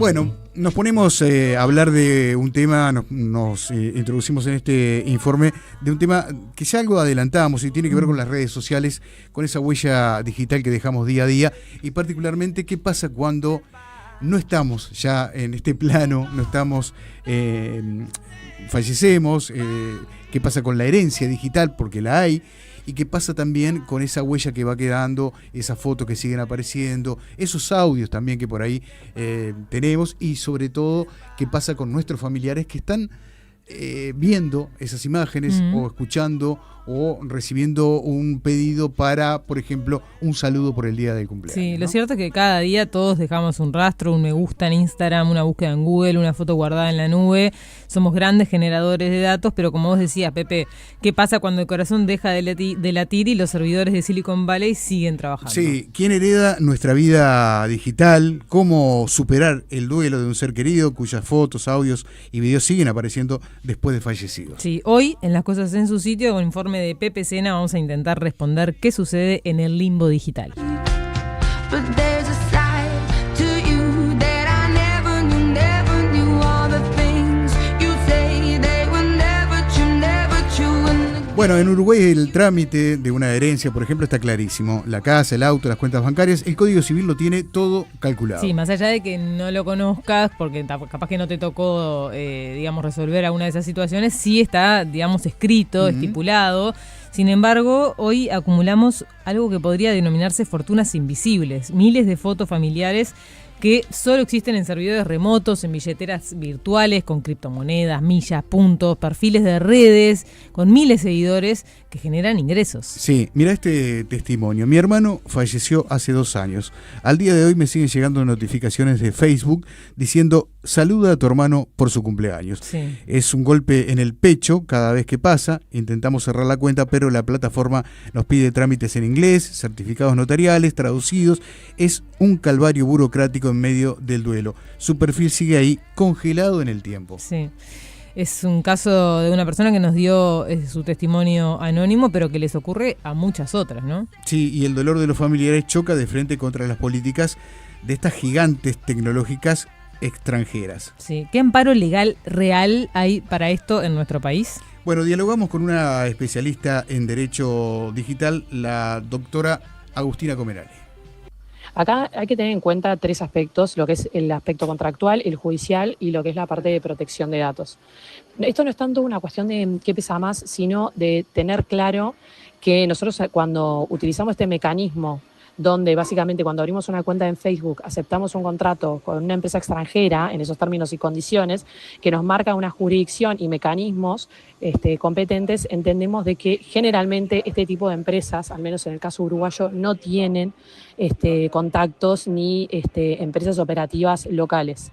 Bueno, nos ponemos a hablar de un tema, nos introducimos en este informe de un tema que ya algo adelantamos y tiene que ver con las redes sociales, con esa huella digital que dejamos día a día y particularmente qué pasa cuando no estamos ya en este plano, no estamos, fallecemos, qué pasa con la herencia digital porque la hay. Y qué pasa también con esa huella que va quedando, esas fotos que siguen apareciendo, esos audios también que por ahí tenemos y sobre todo qué pasa con nuestros familiares que están viendo esas imágenes o escuchando o recibiendo un pedido para, por ejemplo, un saludo por el día del cumpleaños. Sí, ¿no? Lo cierto es que cada día todos dejamos un rastro, un me gusta en Instagram, una búsqueda en Google, una foto guardada en la nube. Somos grandes generadores de datos, pero como vos decías, Pepe, ¿qué pasa cuando el corazón deja de latir y los servidores de Silicon Valley siguen trabajando? Sí, ¿quién hereda nuestra vida digital? ¿Cómo superar el duelo de un ser querido cuyas fotos, audios y videos siguen apareciendo después de fallecidos? Sí, hoy en Las Cosas en su Sitio, con informe de Pepe Sena, vamos a intentar responder qué sucede en el limbo digital. Bueno, en Uruguay el trámite de una herencia, por ejemplo, está clarísimo. La casa, el auto, las cuentas bancarias, el Código Civil lo tiene todo calculado. Sí, más allá de que no lo conozcas, porque capaz que no te tocó, resolver alguna de esas situaciones, sí está, escrito, estipulado. Sin embargo, hoy acumulamos algo que podría denominarse fortunas invisibles. Miles de fotos familiares que solo existen en servidores remotos, en billeteras virtuales, con criptomonedas, millas, puntos, perfiles de redes, con miles de seguidores que generan ingresos. Sí, mira este testimonio. Mi hermano falleció hace 2 años. Al día de hoy me siguen llegando notificaciones de Facebook diciendo, saluda a tu hermano por su cumpleaños. Sí. Es un golpe en el pecho cada vez que pasa. Intentamos cerrar la cuenta, pero la plataforma nos pide trámites en inglés, certificados notariales, traducidos. Es un calvario burocrático en medio del duelo. Su perfil sigue ahí, congelado en el tiempo. Sí. Es un caso de una persona que nos dio su testimonio anónimo, pero que les ocurre a muchas otras, ¿no? Sí, y el dolor de los familiares choca de frente contra las políticas de estas gigantes tecnológicas extranjeras. Sí. ¿Qué amparo legal real hay para esto en nuestro país? Bueno, dialogamos con una especialista en Derecho Digital, la doctora Agustina Comenale. Acá hay que tener en cuenta 3 aspectos, lo que es el aspecto contractual, el judicial y lo que es la parte de protección de datos. Esto no es tanto una cuestión de qué pesa más, sino de tener claro que nosotros cuando utilizamos este mecanismo donde básicamente cuando abrimos una cuenta en Facebook aceptamos un contrato con una empresa extranjera en esos términos y condiciones que nos marca una jurisdicción y mecanismos competentes, entendemos de que generalmente este tipo de empresas, al menos en el caso uruguayo, no tienen contactos ni empresas operativas locales.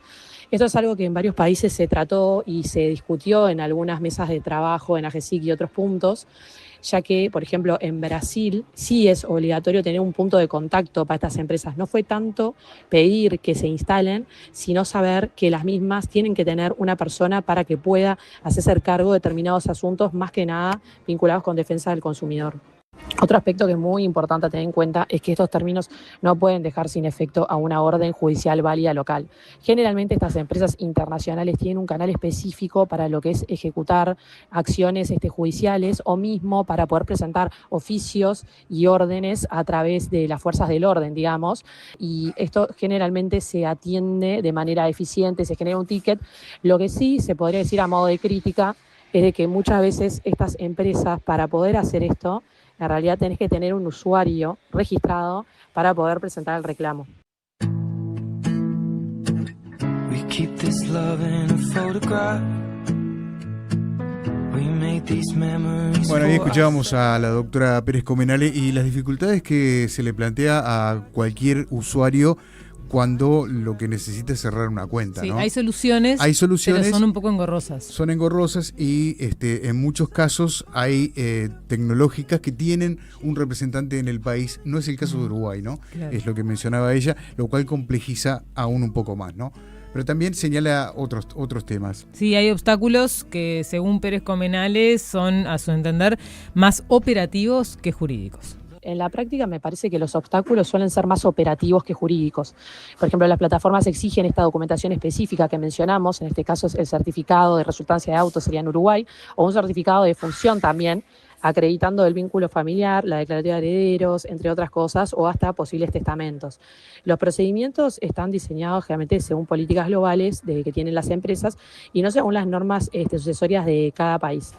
Esto es algo que en varios países se trató y se discutió en algunas mesas de trabajo, en AGESIC y otros puntos, ya que, por ejemplo, en Brasil sí es obligatorio tener un punto de contacto para estas empresas. No fue tanto pedir que se instalen, sino saber que las mismas tienen que tener una persona para que pueda hacerse cargo de determinados asuntos, más que nada vinculados con defensa del consumidor. Otro aspecto que es muy importante a tener en cuenta es que estos términos no pueden dejar sin efecto a una orden judicial válida local. Generalmente estas empresas internacionales tienen un canal específico para lo que es ejecutar acciones judiciales o mismo para poder presentar oficios y órdenes a través de las fuerzas del orden, digamos, y esto generalmente se atiende de manera eficiente, se genera un ticket. Lo que sí se podría decir a modo de crítica es de que muchas veces estas empresas, para poder hacer esto, en realidad tenés que tener un usuario registrado para poder presentar el reclamo. Bueno, ahí escuchábamos a la doctora Pérez Comenale y las dificultades que se le plantea a cualquier usuario cuando lo que necesita es cerrar una cuenta, sí, ¿no? Hay soluciones, pero son un poco engorrosas. Son engorrosas y en muchos casos hay tecnológicas que tienen un representante en el país. No es el caso de Uruguay, ¿no? Claro. Es lo que mencionaba ella, lo cual complejiza aún un poco más, ¿no? Pero también señala otros temas. Sí, hay obstáculos que, según Pérez Comenale, son, a su entender, más operativos que jurídicos. En la práctica me parece que los obstáculos suelen ser más operativos que jurídicos. Por ejemplo, las plataformas exigen esta documentación específica que mencionamos, en este caso es el certificado de resultancia de auto, sería en Uruguay, o un certificado de función también, acreditando el vínculo familiar, la declarativa de herederos, entre otras cosas, o hasta posibles testamentos. Los procedimientos están diseñados generalmente según políticas globales que tienen las empresas y no según las normas sucesorias de cada país.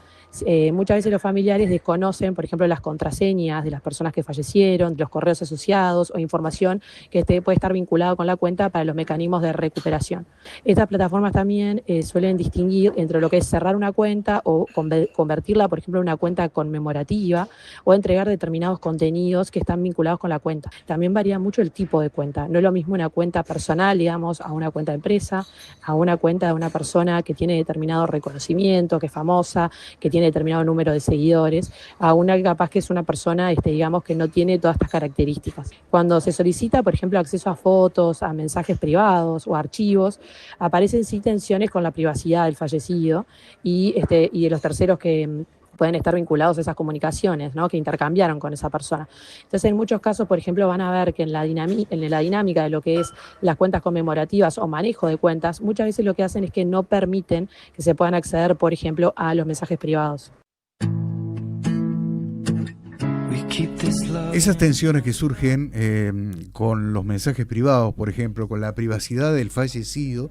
Muchas veces los familiares desconocen, por ejemplo, las contraseñas de las personas que fallecieron, de los correos asociados o información que puede estar vinculada con la cuenta para los mecanismos de recuperación. Estas plataformas también suelen distinguir entre lo que es cerrar una cuenta o convertirla, por ejemplo, en una cuenta conmemorativa o entregar determinados contenidos que están vinculados con la cuenta. También varía mucho el tipo de cuenta. No es lo mismo una cuenta personal, digamos, a una cuenta de empresa, a una cuenta de una persona que tiene determinado reconocimiento, que es famosa, que tiene determinado número de seguidores, a una que capaz que es una persona, digamos, que no tiene todas estas características. Cuando se solicita, por ejemplo, acceso a fotos, a mensajes privados o archivos, aparecen sí tensiones con la privacidad del fallecido y de los terceros que pueden estar vinculados a esas comunicaciones, ¿no?, que intercambiaron con esa persona. Entonces, en muchos casos, por ejemplo, van a ver que en la dinámica de lo que es las cuentas conmemorativas o manejo de cuentas, muchas veces lo que hacen es que no permiten que se puedan acceder, por ejemplo, a los mensajes privados. Esas tensiones que surgen con los mensajes privados, por ejemplo, con la privacidad del fallecido,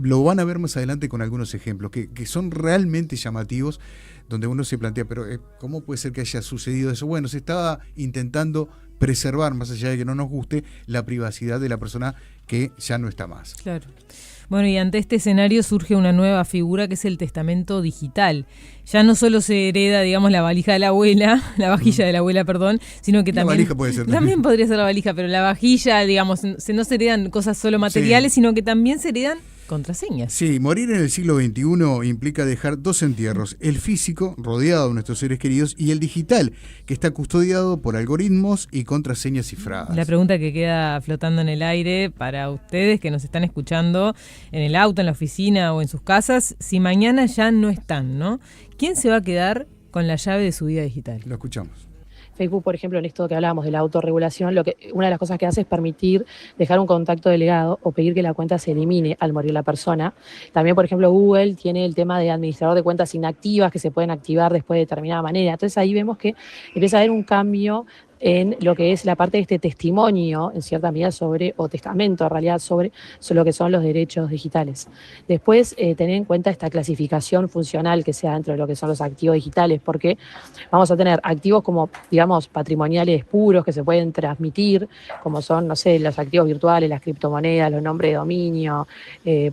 lo van a ver más adelante con algunos ejemplos que son realmente llamativos, donde uno se plantea, pero ¿cómo puede ser que haya sucedido eso? Bueno, se estaba intentando preservar, más allá de que no nos guste, la privacidad de la persona que ya no está más. Claro. Bueno, y ante este escenario surge una nueva figura que es el testamento digital. Ya no solo se hereda, digamos, la valija de la abuela, la vajilla de la abuela, perdón, sino que la también... valija puede ser también podría ser la valija, pero la vajilla, digamos, no se heredan cosas solo materiales, sino que también se heredan contraseñas. Sí, morir en el siglo XXI implica dejar dos entierros, el físico, rodeado de nuestros seres queridos, y el digital, que está custodiado por algoritmos y contraseñas cifradas. La pregunta que queda flotando en el aire para ustedes que nos están escuchando en el auto, en la oficina o en sus casas, si mañana ya no están, ¿no? ¿Quién se va a quedar con la llave de su vida digital? Lo escuchamos. Facebook, por ejemplo, en esto que hablábamos de la autorregulación, una de las cosas que hace es permitir dejar un contacto delegado o pedir que la cuenta se elimine al morir la persona. También, por ejemplo, Google tiene el tema de administrador de cuentas inactivas que se pueden activar después de determinada manera. Entonces ahí vemos que empieza a haber un cambio en lo que es la parte de este testimonio, en cierta medida, o testamento, en realidad, sobre lo que son los derechos digitales. Después, tener en cuenta esta clasificación funcional que sea dentro de lo que son los activos digitales, porque vamos a tener activos como, digamos, patrimoniales puros que se pueden transmitir, como son, no sé, los activos virtuales, las criptomonedas, los nombres de dominio,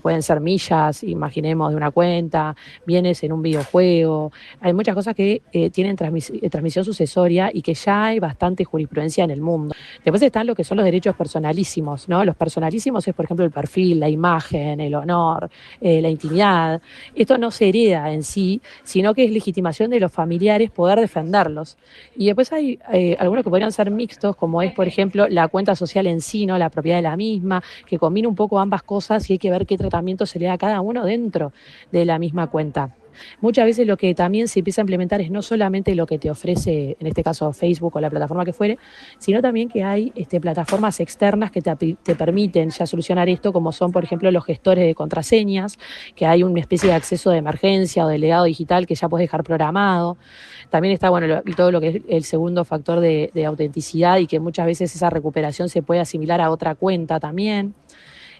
pueden ser millas, imaginemos, de una cuenta, bienes en un videojuego. Hay muchas cosas que tienen transmisión sucesoria y que ya hay bastante jurisprudencia en el mundo. Después están lo que son los derechos personalísimos, ¿no? Los personalísimos es, por ejemplo, el perfil, la imagen, el honor, la intimidad. Esto no se hereda en sí, sino que es legitimación de los familiares poder defenderlos. Y después hay algunos que podrían ser mixtos, como es, por ejemplo, la cuenta social en sí, ¿no?, la propiedad de la misma, que combina un poco ambas cosas y hay que ver qué tratamiento se le da a cada uno dentro de la misma cuenta. Muchas veces lo que también se empieza a implementar es no solamente lo que te ofrece, en este caso Facebook o la plataforma que fuere, sino también que hay plataformas externas que te permiten ya solucionar esto, como son, por ejemplo, los gestores de contraseñas, que hay una especie de acceso de emergencia o de legado digital que ya puedes dejar programado. También está, bueno, todo lo que es el segundo factor de autenticidad y que muchas veces esa recuperación se puede asimilar a otra cuenta también.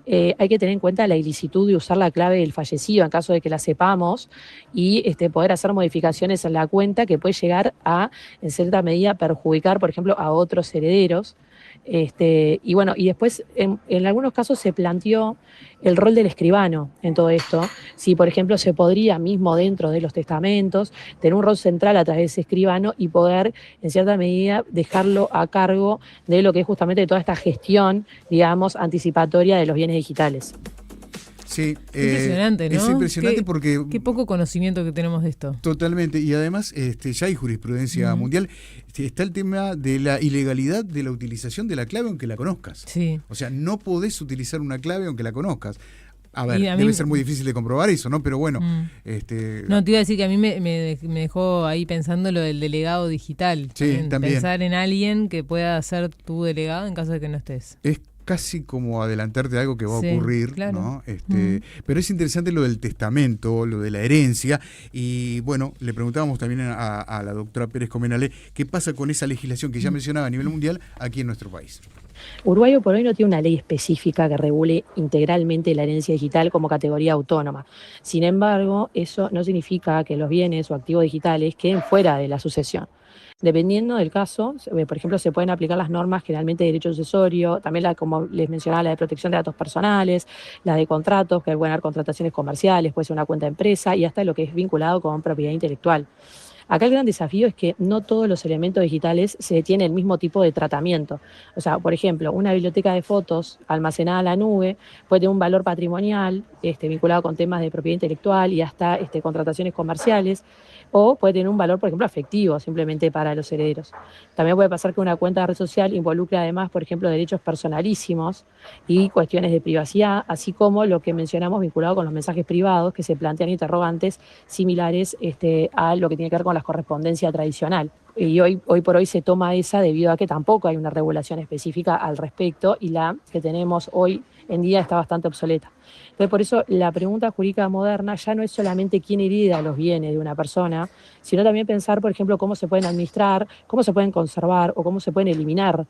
Hay que tener en cuenta la ilicitud de usar la clave del fallecido en caso de que la sepamos y poder hacer modificaciones en la cuenta que puede llegar a, en cierta medida, perjudicar, por ejemplo, a otros herederos. Y bueno, y después en algunos casos se planteó el rol del escribano en todo esto. Si, por ejemplo, se podría mismo dentro de los testamentos tener un rol central a través de ese escribano y poder, en cierta medida, dejarlo a cargo de lo que es justamente toda esta gestión, digamos, anticipatoria de los bienes digitales. Sí, impresionante, ¿no? Es impresionante porque... Qué poco conocimiento que tenemos de esto. Totalmente, y además ya hay jurisprudencia mundial. Está el tema de la ilegalidad de la utilización de la clave aunque la conozcas. Sí. O sea, no podés utilizar una clave aunque la conozcas. A ver, debe ser muy difícil de comprobar eso, ¿no? Pero bueno, No, te iba a decir que a mí me dejó ahí pensando lo del delegado digital. Sí, también. Pensar en alguien que pueda ser tu delegado en caso de que no estés. Es casi como adelantarte a algo que va a ocurrir, claro. ¿no? Pero es interesante lo del testamento, lo de la herencia, y bueno, le preguntábamos también a la doctora Pérez Comenale qué pasa con esa legislación que ya mencionaba a nivel mundial aquí en nuestro país. Uruguay hoy por hoy no tiene una ley específica que regule integralmente la herencia digital como categoría autónoma. Sin embargo, eso no significa que los bienes o activos digitales queden fuera de la sucesión. Dependiendo del caso, por ejemplo, se pueden aplicar las normas generalmente de derecho sucesorio, también como les mencionaba, la de protección de datos personales, la de contratos, que pueden haber contrataciones comerciales, puede ser una cuenta de empresa y hasta lo que es vinculado con propiedad intelectual. Acá el gran desafío es que no todos los elementos digitales se tienen el mismo tipo de tratamiento. O sea, por ejemplo, una biblioteca de fotos almacenada en la nube puede tener un valor patrimonial vinculado con temas de propiedad intelectual y hasta contrataciones comerciales, o puede tener un valor, por ejemplo, afectivo, simplemente para los herederos. También puede pasar que una cuenta de red social involucre además, por ejemplo, derechos personalísimos y cuestiones de privacidad, así como lo que mencionamos vinculado con los mensajes privados, que se plantean interrogantes similares a lo que tiene que ver con la correspondencia tradicional. Y hoy por hoy se toma esa debido a que tampoco hay una regulación específica al respecto y la que tenemos hoy en día está bastante obsoleta. Entonces, por eso la pregunta jurídica moderna ya no es solamente quién hereda los bienes de una persona, sino también pensar, por ejemplo, cómo se pueden administrar, cómo se pueden conservar o cómo se pueden eliminar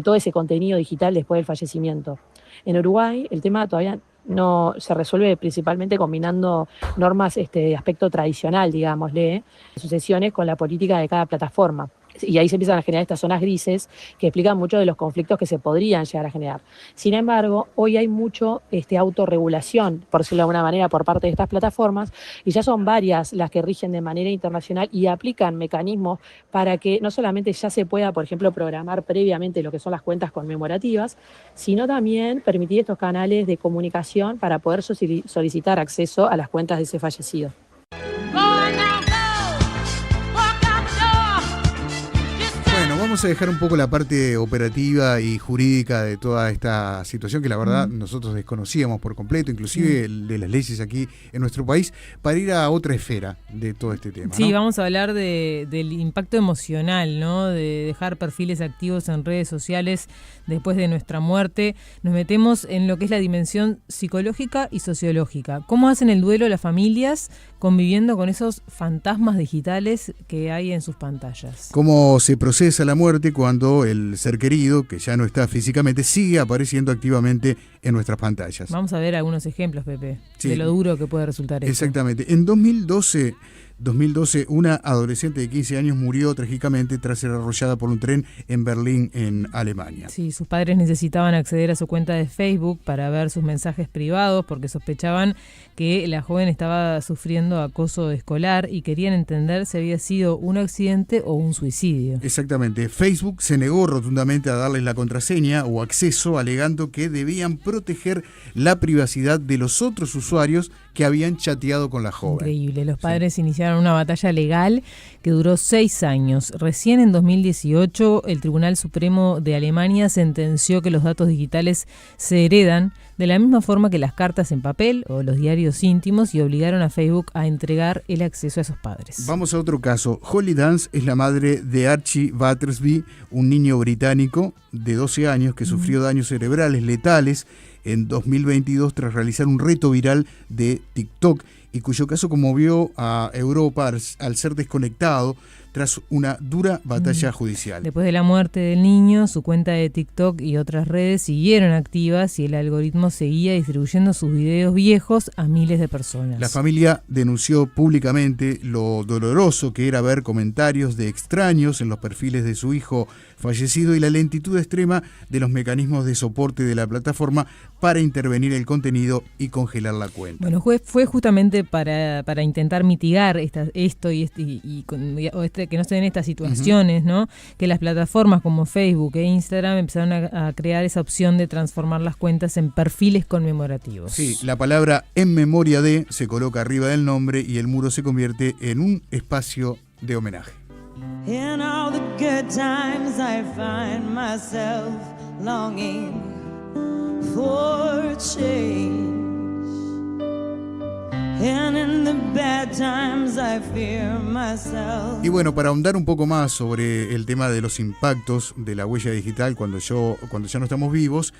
todo ese contenido digital después del fallecimiento. En Uruguay el tema todavía no se resuelve principalmente combinando normas de aspecto tradicional, digámosle, sucesiones con la política de cada plataforma. Y ahí se empiezan a generar estas zonas grises que explican mucho de los conflictos que se podrían llegar a generar. Sin embargo, hoy hay mucho autorregulación, por decirlo de alguna manera, por parte de estas plataformas, y ya son varias las que rigen de manera internacional y aplican mecanismos para que no solamente ya se pueda, por ejemplo, programar previamente lo que son las cuentas conmemorativas, sino también permitir estos canales de comunicación para poder solicitar acceso a las cuentas de ese fallecido. Vamos a dejar un poco la parte operativa y jurídica de toda esta situación que la verdad nosotros desconocíamos por completo, inclusive de las leyes aquí en nuestro país, para ir a otra esfera de todo este tema. Sí, ¿no? Vamos a hablar del impacto emocional, ¿no? De dejar perfiles activos en redes sociales después de nuestra muerte. Nos metemos en lo que es la dimensión psicológica y sociológica. ¿Cómo hacen el duelo las familias conviviendo con esos fantasmas digitales que hay en sus pantallas? ¿Cómo se procesa la muerte cuando el ser querido, que ya no está físicamente, sigue apareciendo activamente en nuestras pantallas? Vamos a ver algunos ejemplos, Pepe, sí, de lo duro que puede resultar esto. Exactamente. En 2012, una adolescente de 15 años murió trágicamente tras ser arrollada por un tren en Berlín, en Alemania. Sí, sus padres necesitaban acceder a su cuenta de Facebook para ver sus mensajes privados porque sospechaban que la joven estaba sufriendo acoso escolar y querían entender si había sido un accidente o un suicidio. Exactamente. Facebook se negó rotundamente a darles la contraseña o acceso, alegando que debían proteger la privacidad de los otros usuarios que habían chateado con la joven. Increíble. Los padres iniciaron una batalla legal que duró 6 años. Recién en 2018, el Tribunal Supremo de Alemania sentenció que los datos digitales se heredan de la misma forma que las cartas en papel o los diarios íntimos y obligaron a Facebook a entregar el acceso a esos padres. Vamos a otro caso. Holly Dance es la madre de Archie Battersby, un niño británico de 12 años que sufrió daños cerebrales letales en 2022 tras realizar un reto viral de TikTok y cuyo caso conmovió a Europa al ser desconectado tras una dura batalla judicial. Después de la muerte del niño, su cuenta de TikTok y otras redes siguieron activas y el algoritmo seguía distribuyendo sus videos viejos a miles de personas. La familia denunció públicamente lo doloroso que era ver comentarios de extraños en los perfiles de su hijo fallecido y la lentitud extrema de los mecanismos de soporte de la plataforma para intervenir el contenido y congelar la cuenta. Bueno, fue justamente para intentar mitigar esto que no se den estas situaciones, ¿no? Que las plataformas como Facebook e Instagram empezaron a crear esa opción de transformar las cuentas en perfiles conmemorativos. Sí, la palabra en memoria de se coloca arriba del nombre y el muro se convierte en un espacio de homenaje. In all the good times I find myself longing for change. And in the bad times I fear myself. Y bueno, para ahondar un poco más sobre el tema de los impactos de la huella digital cuando ya no estamos vivos,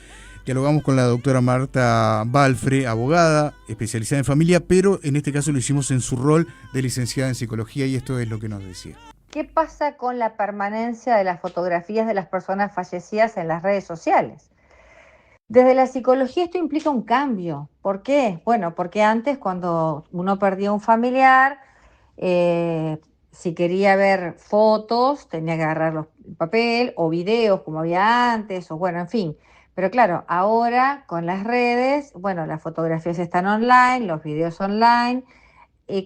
dialogamos con la doctora Marta Balfre, abogada, especializada en familia, pero en este caso lo hicimos en su rol de licenciada en psicología, y esto es lo que nos decía. ¿Qué pasa con la permanencia de las fotografías de las personas fallecidas en las redes sociales? Desde la psicología esto implica un cambio. ¿Por qué? Bueno, porque antes cuando uno perdía un familiar, si quería ver fotos, tenía que agarrar el papel o videos como había antes, o bueno, en fin. Pero claro, ahora con las redes, bueno, las fotografías están online, los videos online,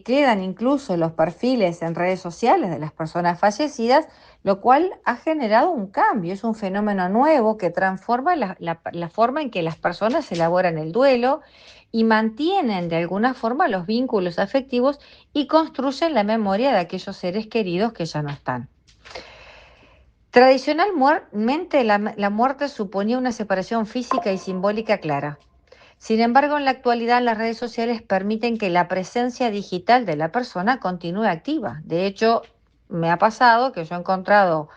quedan incluso los perfiles en redes sociales de las personas fallecidas, lo cual ha generado un cambio, es un fenómeno nuevo que transforma la forma en que las personas elaboran el duelo y mantienen de alguna forma los vínculos afectivos y construyen la memoria de aquellos seres queridos que ya no están. Tradicionalmente la muerte suponía una separación física y simbólica clara. Sin embargo, en la actualidad las redes sociales permiten que la presencia digital de la persona continúe activa. De hecho, me ha pasado que yo he encontrado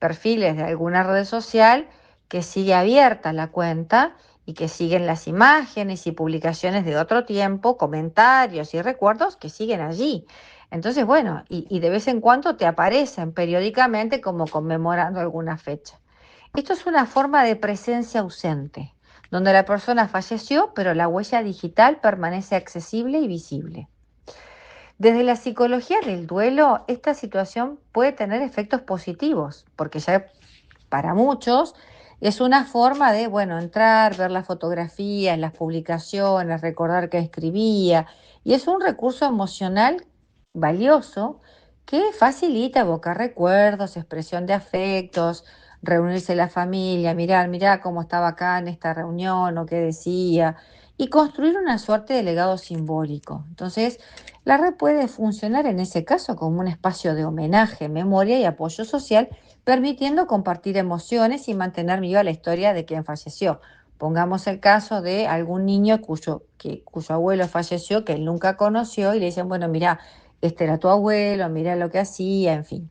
perfiles de alguna red social que sigue abierta la cuenta y que siguen las imágenes y publicaciones de otro tiempo, comentarios y recuerdos que siguen allí. Entonces, bueno, y de vez en cuando te aparecen periódicamente como conmemorando alguna fecha. Esto es una forma de presencia ausente, donde la persona falleció, pero la huella digital permanece accesible y visible. Desde la psicología del duelo, esta situación puede tener efectos positivos, porque ya para muchos es una forma de, bueno, entrar, ver las fotografías, las publicaciones, recordar qué escribía, y es un recurso emocional valioso que facilita evocar recuerdos, expresión de afectos, reunirse la familia, mirá cómo estaba acá en esta reunión o qué decía, y construir una suerte de legado simbólico. Entonces, la red puede funcionar en ese caso como un espacio de homenaje, memoria y apoyo social, permitiendo compartir emociones y mantener viva la historia de quien falleció. Pongamos el caso de algún niño cuyo abuelo falleció, que él nunca conoció, y le dicen, bueno, mira, este era tu abuelo, mira lo que hacía, en fin.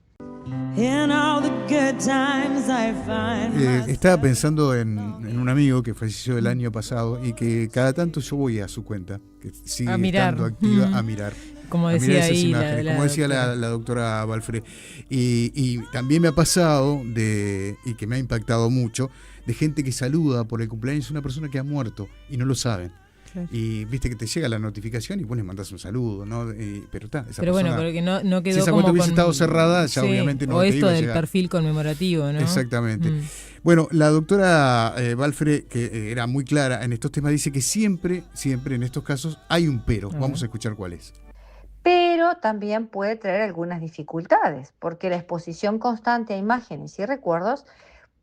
In all the good times I find myself. Estaba pensando en un amigo que falleció el año pasado y que cada tanto yo voy a su cuenta, que sigue A mirar. estando activa, a mirar. Como A mirar decía esas ahí imágenes, como decía la doctora Balfre. Y también me ha pasado, y que me ha impactado mucho, de gente que saluda por el cumpleaños de una persona que ha muerto y no lo saben. Claro. Y viste que te llega la notificación y vos le mandás un saludo, ¿no? Pero esa Pero persona, bueno, porque no quedó si esa como cuenta hubiese con- estado cerrada, ya sí, obviamente no o te esto iba a del llegar. perfil conmemorativo, ¿no? Exactamente. Mm. Bueno, la doctora Balfre, que era muy clara en estos temas, dice que siempre en estos casos hay un pero. Vamos a escuchar cuál es. Pero también puede traer algunas dificultades, porque la exposición constante a imágenes y recuerdos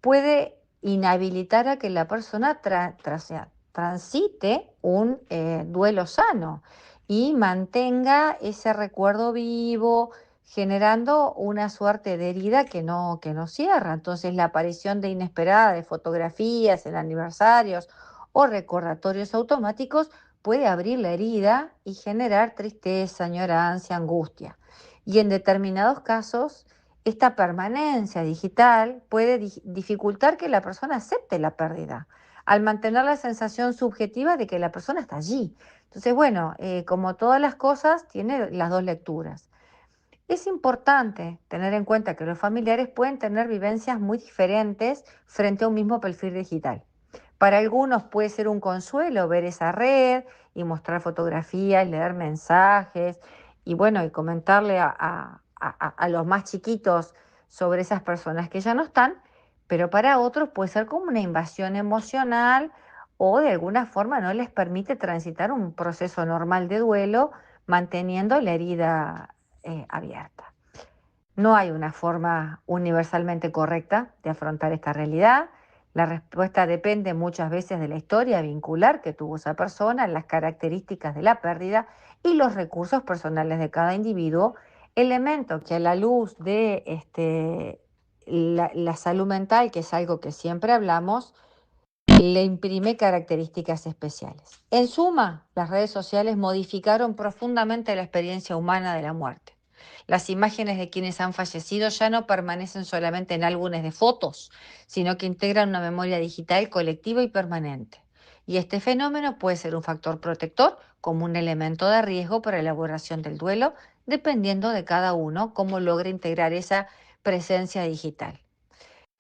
puede inhabilitar a que la persona transite un duelo sano y mantenga ese recuerdo vivo, generando una suerte de herida que no cierra. Entonces, la aparición de inesperada de fotografías en aniversarios o recordatorios automáticos puede abrir la herida y generar tristeza, añoranza, angustia. Y en determinados casos, esta permanencia digital puede dificultar que la persona acepte la pérdida, al mantener la sensación subjetiva de que la persona está allí. Entonces, bueno, como todas las cosas, tiene las dos lecturas. Es importante tener en cuenta que los familiares pueden tener vivencias muy diferentes frente a un mismo perfil digital. Para algunos puede ser un consuelo ver esa red y mostrar fotografías, leer mensajes y bueno, y comentarle a los más chiquitos sobre esas personas que ya no están, pero para otros puede ser como una invasión emocional o de alguna forma no les permite transitar un proceso normal de duelo manteniendo la herida abierta. No hay una forma universalmente correcta de afrontar esta realidad. La respuesta depende muchas veces de la historia vincular que tuvo esa persona, las características de la pérdida y los recursos personales de cada individuo, elemento que a la luz de la salud mental, que es algo que siempre hablamos, le imprime características especiales. En suma, las redes sociales modificaron profundamente la experiencia humana de la muerte. Las imágenes de quienes han fallecido ya no permanecen solamente en álbumes de fotos, sino que integran una memoria digital colectiva y permanente. Y este fenómeno puede ser un factor protector como un elemento de riesgo para la elaboración del duelo, dependiendo de cada uno cómo logra integrar esa presencia digital.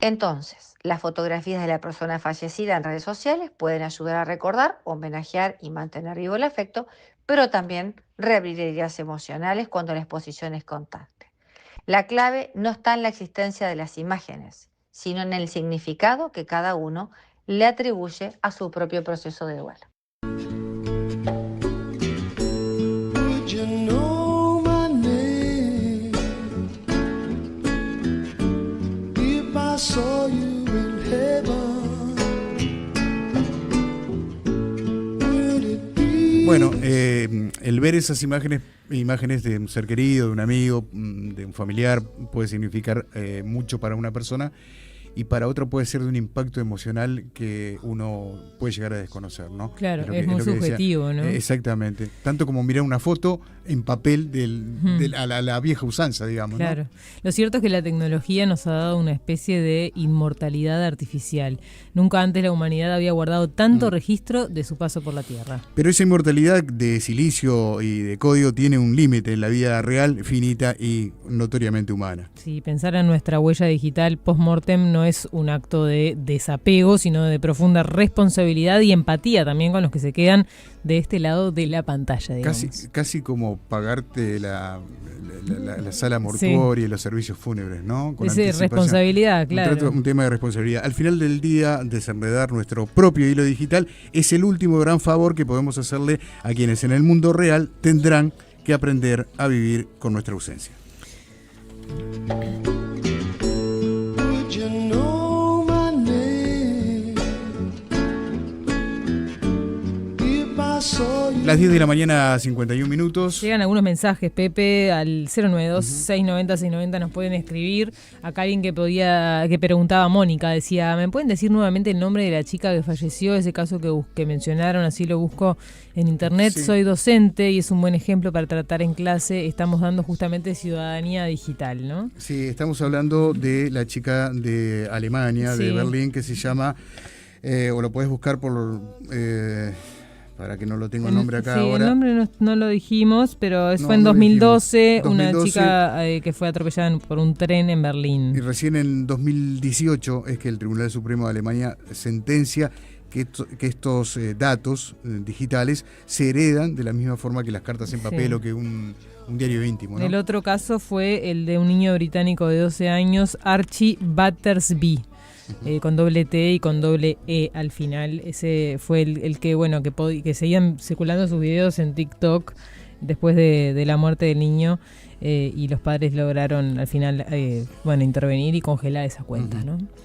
Entonces, las fotografías de la persona fallecida en redes sociales pueden ayudar a recordar, homenajear y mantener vivo el afecto, pero también reabrir heridas emocionales cuando la exposición es constante. La clave no está en la existencia de las imágenes, sino en el significado que cada uno le atribuye a su propio proceso de duelo. Bueno, el ver esas imágenes de un ser querido, de un amigo, de un familiar, puede significar mucho para una persona, y para otra puede ser de un impacto emocional que uno puede llegar a desconocer, ¿no? Claro, es muy subjetivo, ¿no? Exactamente. Tanto como mirar una foto en papel a la vieja usanza, digamos, claro. ¿no? Lo cierto es que la tecnología nos ha dado una especie de inmortalidad artificial. Nunca antes la humanidad había guardado tanto registro de su paso por la Tierra. Pero esa inmortalidad de silicio y de código tiene un límite en la vida real, finita y notoriamente humana. Sí, pensar en nuestra huella digital post-mortem no es un acto de desapego, sino de profunda responsabilidad y empatía también con los que se quedan de este lado de la pantalla, digamos. Casi como pagarte la sala mortuoria y los servicios fúnebres, ¿no? Con responsabilidad, claro. Un tema de responsabilidad. Al final del día, desenredar nuestro propio hilo digital es el último gran favor que podemos hacerle a quienes en el mundo real tendrán que aprender a vivir con nuestra ausencia. Las 10 de la mañana, 51 minutos. Llegan algunos mensajes, Pepe, al 092-690-690 nos pueden escribir. Acá alguien que preguntaba a Mónica, decía, ¿me pueden decir nuevamente el nombre de la chica que falleció? Ese caso que mencionaron, así lo busco en internet. Sí. Soy docente y es un buen ejemplo para tratar en clase. Estamos dando justamente ciudadanía digital, ¿no? Sí, estamos hablando de la chica de Alemania, de Berlín, que se llama, o lo puedes buscar por... para que no lo tengo el nombre acá ahora. El nombre no lo dijimos, pero fue en 2012, una chica que fue atropellada por un tren en Berlín. Y recién en 2018 es que el Tribunal Supremo de Alemania sentencia que estos datos digitales se heredan de la misma forma que las cartas en papel o que un diario íntimo, ¿no? El otro caso fue el de un niño británico de 12 años, Archie Battersby. Con doble T y con doble E al final. Ese fue el que seguían circulando sus videos en TikTok después de la muerte del niño, y los padres lograron al final intervenir y congelar esa cuenta, ¿no?